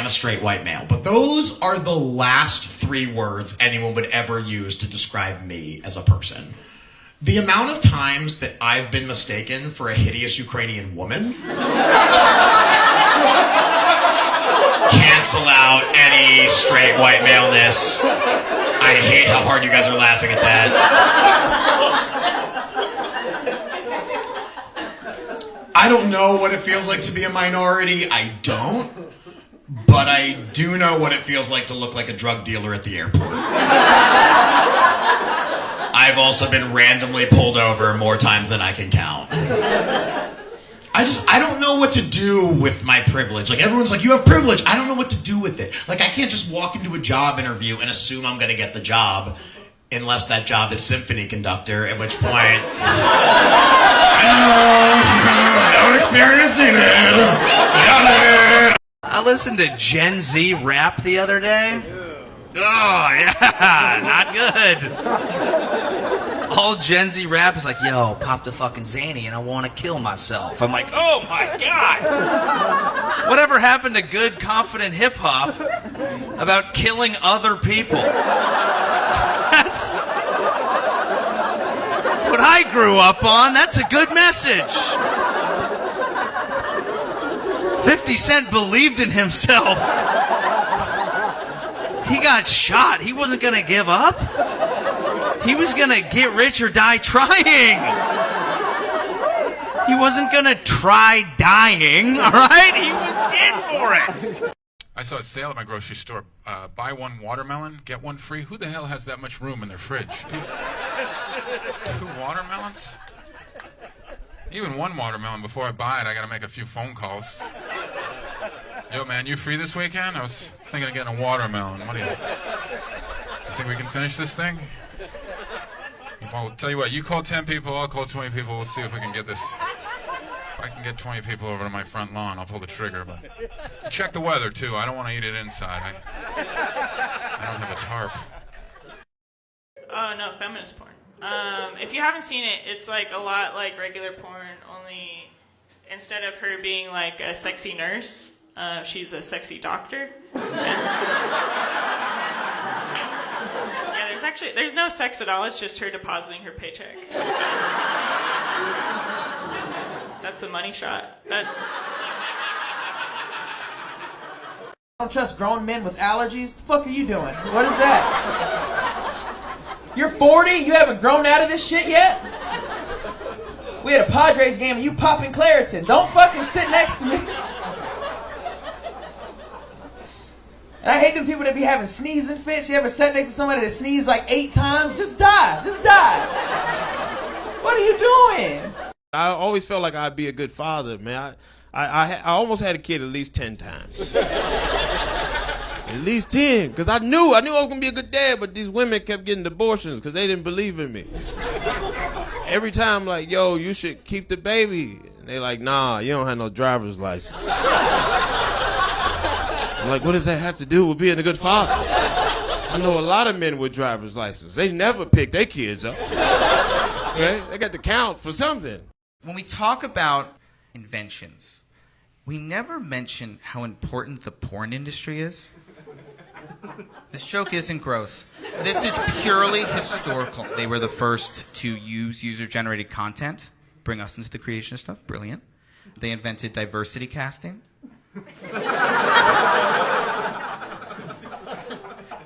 I'm a straight white male. But those are the last 3 words anyone would ever use to describe me as a person. The amount of times that I've been mistaken for a hideous Ukrainian woman cancel out any straight white maleness. I hate how hard you guys are laughing at that. I don't know what it feels like to be a minority. I don't. But I do know what it feels like to look like a drug dealer at the airport. I've also been randomly pulled over more times than I can count. I don't know what to do with my privilege. Like, everyone's like, you have privilege. I don't know what to do with it. Like, I can't just walk into a job interview and assume I'm going to get the job unless that job is symphony conductor, at which point, no experience needed. I listened to Gen Z rap the other day. Oh, yeah, not good. All Gen Z rap is like, yo, popped a fucking Xanny and I want to kill myself. I'm like, oh my God. Whatever happened to good, confident hip-hop about killing other people? That's what I grew up on. That's a good message. 50 Cent believed in himself. He got shot. He wasn't going to give up. He was going to get rich or die trying. He wasn't going to try dying, all right? He was in for it. I saw a sale at my grocery store. Buy one watermelon, get one free. Who the hell has that much room in their fridge? 2 watermelons? Even one watermelon, before I buy it, I got to make a few phone calls. Yo, man, you free this weekend? I was thinking of getting a watermelon. What do you think we can finish this thing? Well, tell you what, you call 10 people, I'll call 20 people. We'll see if we can get this. If I can get 20 people over to my front lawn, I'll pull the trigger. But check the weather, too. I don't want to eat it inside. I don't have a tarp. Oh, no, feminist porn. If you haven't seen it, it's like a lot like regular porn, only instead of her being like a sexy nurse, she's a sexy doctor. Yeah, there's no sex at all, it's just her depositing her paycheck. That's a money shot. I don't trust grown men with allergies. The fuck are you doing? What is that? You're 40? You haven't grown out of this shit yet? We had a Padres game and you popping Claritin. Don't fucking sit next to me. And I hate them people that be having sneezing fits. You ever sat next to somebody that sneezed like 8 times? Just die. Just die. What are you doing? I always felt like I'd be a good father, man. I almost had a kid at least 10 times. At least 10, because I knew I was going to be a good dad, but these women kept getting abortions because they didn't believe in me. Every time, like, yo, you should keep the baby. And they like, nah, you don't have no driver's license. I'm like, what does that have to do with being a good father? I know a lot of men with driver's license. They never pick their kids up. Right? They got to count for something. When we talk about inventions, we never mention how important the porn industry is. This joke isn't gross. This is purely historical. They were the first to use user-generated content, bring us into the creation of stuff. Brilliant. They invented diversity casting.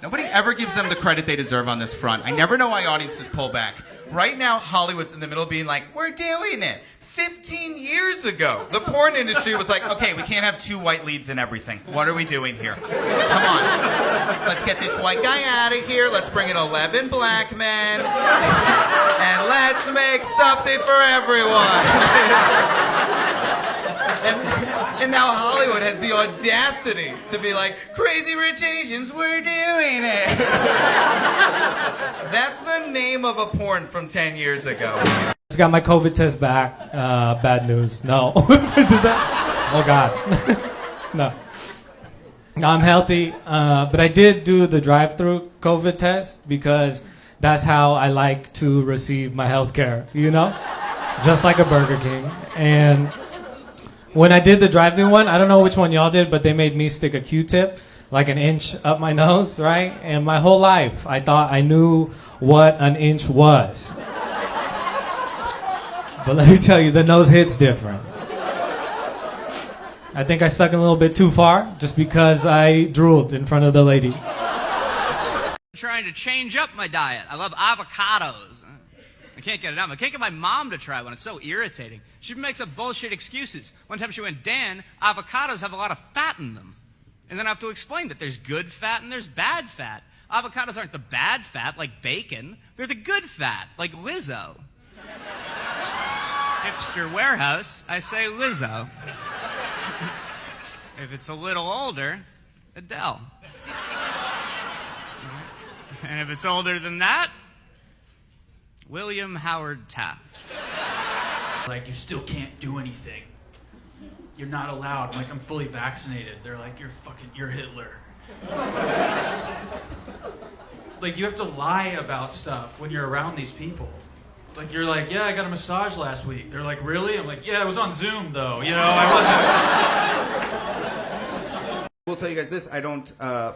Nobody ever gives them the credit they deserve on this front. I never know why audiences pull back. Right now, Hollywood's in the middle of being like, we're doing it. 15 years ago, the porn industry was like, okay, we can't have 2 white leads in everything. What are we doing here? Come on. Let's get this white guy out of here. Let's bring in 11 black men. And let's make something for everyone. And now Hollywood has the audacity to be like, crazy rich Asians, we're doing it. That's the name of a porn from 10 years ago. Just got my COVID test back. Bad news. No. Did that? Oh, God. No. I'm healthy, but I did do the drive-through COVID test because that's how I like to receive my health care, you know? Just like a Burger King. And when I did the drive-thru one, I don't know which one y'all did, but they made me stick a Q-tip like an inch up my nose, right? And my whole life, I thought I knew what an inch was. But let me tell you, the nose hit's different. I think I stuck a little bit too far just because I drooled in front of the lady. Trying to change up my diet. I love avocados. I can't get it out. I can't get my mom to try one. It's so irritating. She makes up bullshit excuses. One time she went, Dan, avocados have a lot of fat in them. And then I have to explain that there's good fat and there's bad fat. Avocados aren't the bad fat like bacon. They're the good fat like Lizzo. Hipster warehouse, I say Lizzo. If it's a little older, Adele. And if it's older than that, William Howard Taft. Like, you still can't do anything. You're not allowed. Like, I'm fully vaccinated. They're like, you're Hitler. Like, you have to lie about stuff when you're around these people. Like, you're like, yeah, I got a massage last week. They're like, really? I'm like, yeah, it was on Zoom, though. You know, I wasn't. We'll tell you guys this, I don't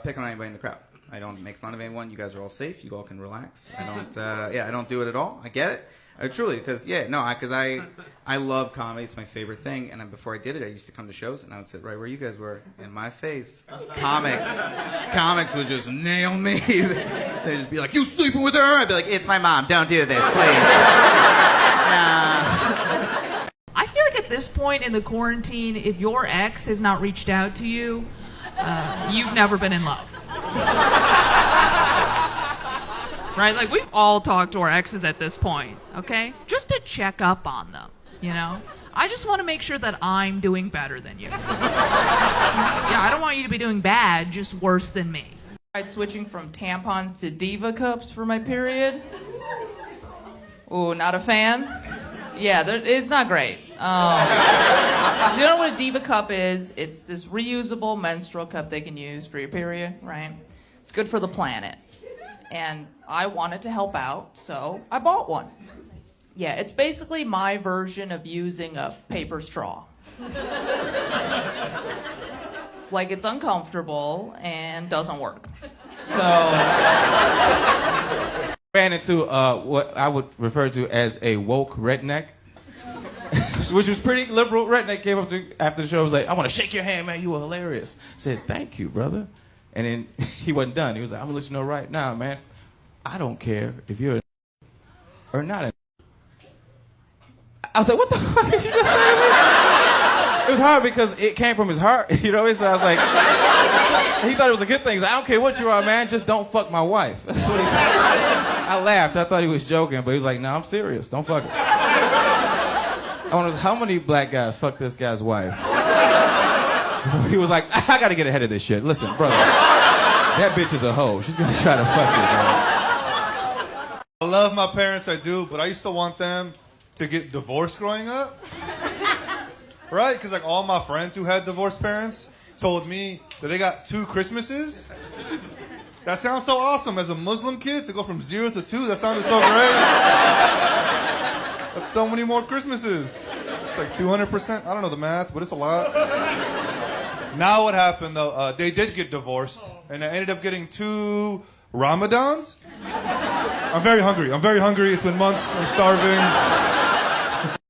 pick on anybody in the crowd. I don't make fun of anyone. You guys are all safe. You all can relax. I don't, I don't do it at all. I get it. Truly, because, I love comedy. It's my favorite thing. And before I did it, I used to come to shows, and I would sit right where you guys were, in my face. Comics would just nail me. They'd just be like, you sleeping with her? I'd be like, it's my mom. Don't do this, please. I feel like at this point in the quarantine, if your ex has not reached out to you, you've never been in love. Right? Like, we've all talked to our exes at this point, okay? Just to check up on them, you know? I just want to make sure that I'm doing better than you. Yeah, I don't want you to be doing bad, just worse than me. I tried switching from tampons to Diva cups for my period. Ooh, not a fan? Yeah, it's not great. If you don't know what a Diva cup is, it's this reusable menstrual cup they can use for your period, right? It's good for the planet. And I wanted to help out, so I bought one. Yeah, it's basically my version of using a paper straw. Like, it's uncomfortable and doesn't work. So... Ran into what I would refer to as a woke redneck, which was pretty liberal. Redneck came up to after the show, was like, I want to shake your hand, man, you were hilarious. I said, thank you, brother. And then he wasn't done. He was like, I'm gonna let you know right now, man, I don't care if you're a or not a. I was like, what the fuck did you just say? It was hard because it came from his heart, you know. So I was like, he thought it was a good thing. He's like, I don't care what you are, man, just don't fuck my wife. That's what he said. I laughed. I thought he was joking, but he was like, no, I'm serious. Don't fuck her. I wonder how many black guys fuck this guy's wife. He was like, I gotta get ahead of this shit. Listen, brother, that bitch is a hoe. She's gonna try to fuck you, bro. I love my parents, I do, but I used to want them to get divorced growing up. Right? Because like all my friends who had divorced parents told me that they got 2 Christmases. That sounds so awesome. As a Muslim kid, to go from 0 to 2, that sounded so great. That's so many more Christmases. It's like 200%. I don't know the math, but it's a lot. Now what happened, though, they did get divorced, and I ended up getting 2 Ramadans. I'm very hungry. It's been months. I'm starving.